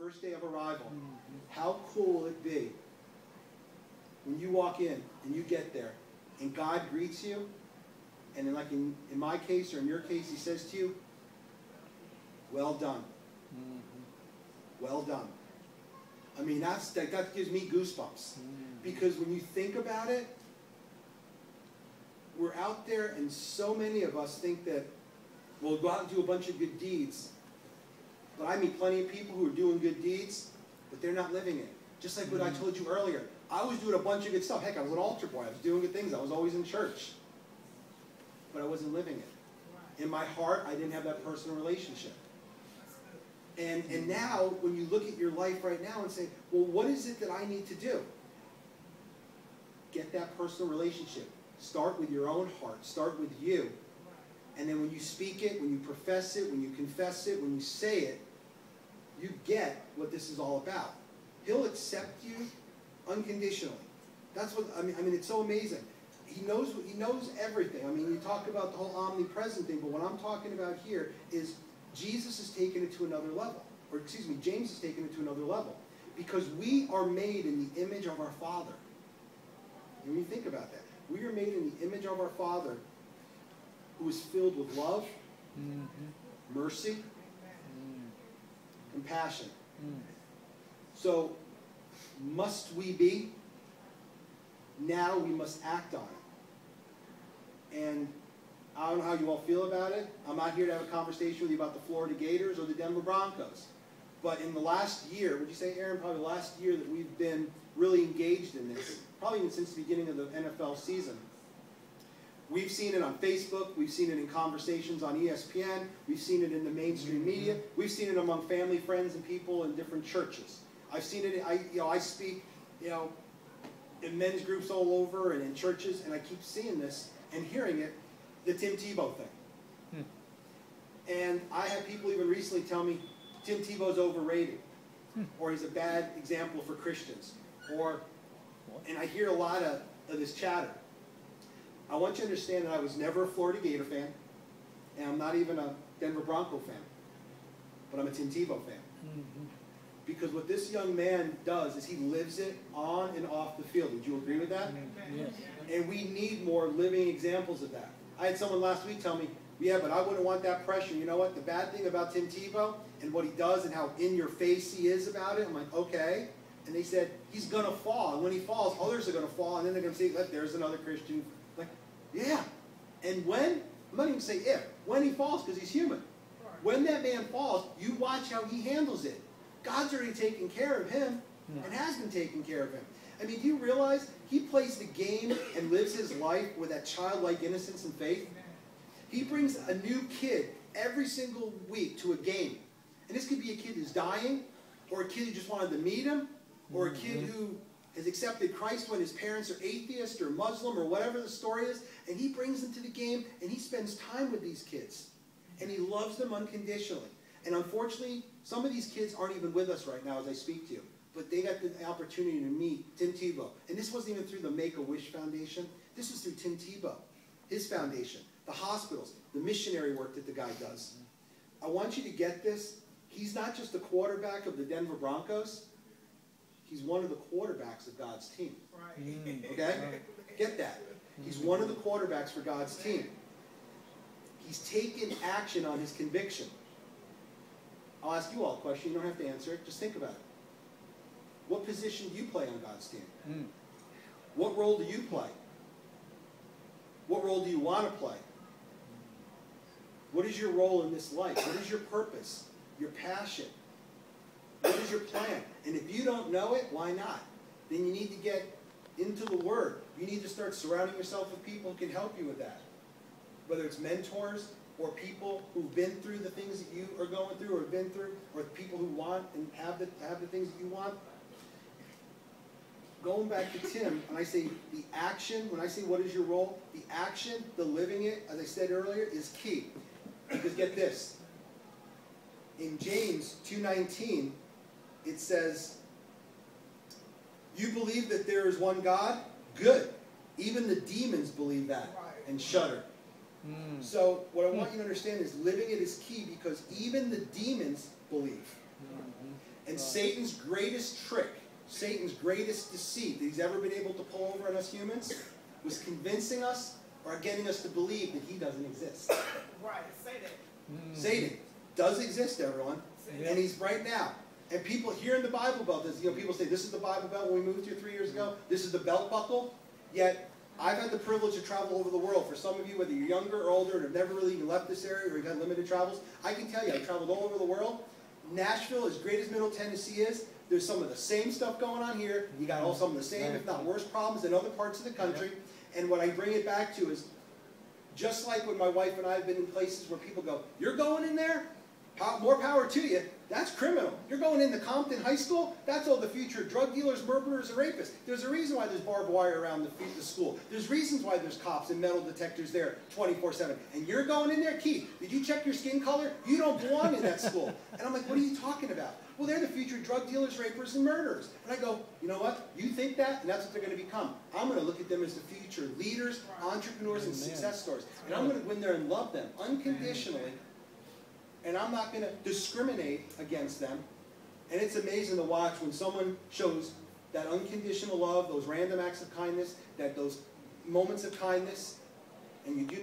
first day of arrival, how cool will it be when you walk in and you get there and God greets you, and then like in my case or in your case, he says to you, well done. Well done. I mean, that gives me goosebumps. Because when you think about it, we're out there and so many of us think that we'll go out and do a bunch of good deeds. But I meet plenty of people who are doing good deeds, but they're not living it. Just like what I told you earlier. I was doing a bunch of good stuff. Heck, I was an altar boy. I was doing good things. I was always in church. But I wasn't living it. In my heart, I didn't have that personal relationship. And now, when you look at your life right now and say, well, what is it that I need to do? Get that personal relationship. Start with your own heart. Start with you. And then when you speak it, when you profess it, when you confess it, when you say it, you get what this is all about. He'll accept you unconditionally. That's what, I mean, it's so amazing. He knows everything. I mean, you talk about the whole omnipresent thing, but what I'm talking about here is Jesus has taken it to another level. Or excuse me, James has taken it to another level. Because we are made in the image of our Father. And when you think about that, we are made in the image of our Father, who is filled with love, mercy, compassion. So, must we be? Now we must act on it. And I don't know how you all feel about it. I'm not here to have a conversation with you about the Florida Gators or the Denver Broncos. But in the last year, would you say, Aaron, probably the last year that we've been really engaged in this, probably even since the beginning of the NFL season, we've seen it on Facebook, we've seen it in conversations on ESPN, we've seen it in the mainstream media, we've seen it among family, friends, and people in different churches. I've seen it, I speak, in men's groups all over and in churches, and I keep seeing this and hearing it, the Tim Tebow thing. And I have people even recently tell me, Tim Tebow's overrated, or he's a bad example for Christians, and I hear a lot of this chatter. I want you to understand that I was never a Florida Gator fan, and I'm not even a Denver Bronco fan, but I'm a Tim Tebow fan. Because what this young man does is he lives it on and off the field. Would you agree with that? Yes. And we need more living examples of that. I had someone last week tell me, yeah, but I wouldn't want that pressure. You know what? The bad thing about Tim Tebow and what he does and how in your face he is about it, I'm like, okay. And they said, he's going to fall. And when he falls, others are going to fall. And then they're going to say, there's another Christian. Like, yeah. And when? I'm not even saying if. When he falls, because he's human. When that man falls, you watch how he handles it. God's already taken care of him and has been taking care of him. I mean, do you realize he plays the game and lives his life with that childlike innocence and faith? He brings a new kid every single week to a game. And this could be a kid who's dying, or a kid who just wanted to meet him, or a kid who has accepted Christ when his parents are atheist or Muslim or whatever the story is. And he brings them to the game, and he spends time with these kids. And he loves them unconditionally. And unfortunately, some of these kids aren't even with us right now as I speak to you. But they got the opportunity to meet Tim Tebow. And this wasn't even through the Make-A-Wish Foundation. This was through Tim Tebow, his foundation, the hospitals, the missionary work that the guy does. I want you to get this. He's not just the quarterback of the Denver Broncos. He's one of the quarterbacks of God's team. Okay? Get that. He's one of the quarterbacks for God's team. He's taken action on his conviction. I'll ask you all a question. You don't have to answer it. Just think about it. What position do you play on God's team? What role do you play? What role do you want to play? What is your role in this life? What is your purpose? Your passion? What is your plan? And if you don't know it, why not? Then you need to get into the Word. You need to start surrounding yourself with people who can help you with that. Whether it's mentors, or people who've been through the things that you are going through or have been through, or people who want and have the things that you want. Going back to Tim, when I say the action, when I say what is your role, the action, the living it, as I said earlier, is key. Because get this. In James 2:19, it says, you believe that there is one God? Good. Even the demons believe that and shudder. So what I want you to understand is living it is key because even the demons believe. And Satan's greatest trick, Satan's greatest deceit that he's ever been able to pull over on us humans was convincing us or getting us to believe that he doesn't exist. Right, say that. Satan does exist, everyone, and he's right now. And people here in the Bible Belt, people say, this is the Bible Belt when we moved here 3 years ago, this is the belt buckle, yet I've had the privilege to travel over the world. For some of you, whether you're younger or older and have never really even left this area or you've had limited travels, I can tell you, I've traveled all over the world. Nashville, as great as Middle Tennessee is, there's some of the same stuff going on here. You got all some of the same, if not worse, problems in other parts of the country. And what I bring it back to is, just like when my wife and I have been in places where people go, you're going in there? More power to you. That's criminal. You're going into Compton High School? That's all the future drug dealers, murderers, and rapists. There's a reason why there's barbed wire around the school. There's reasons why there's cops and metal detectors there 24/7. And you're going in there? Keith, did you check your skin color? You don't belong in that school. And I'm like, what are you talking about? Well, they're the future drug dealers, rapists, and murderers. And I go, you know what? You think that? And that's what they're going to become. I'm going to look at them as the future leaders, entrepreneurs, and success stories. And I'm going to go in there and love them unconditionally. And I'm not going to discriminate against them. And it's amazing to watch when someone shows that unconditional love, those random acts of kindness, those moments of kindness, and you do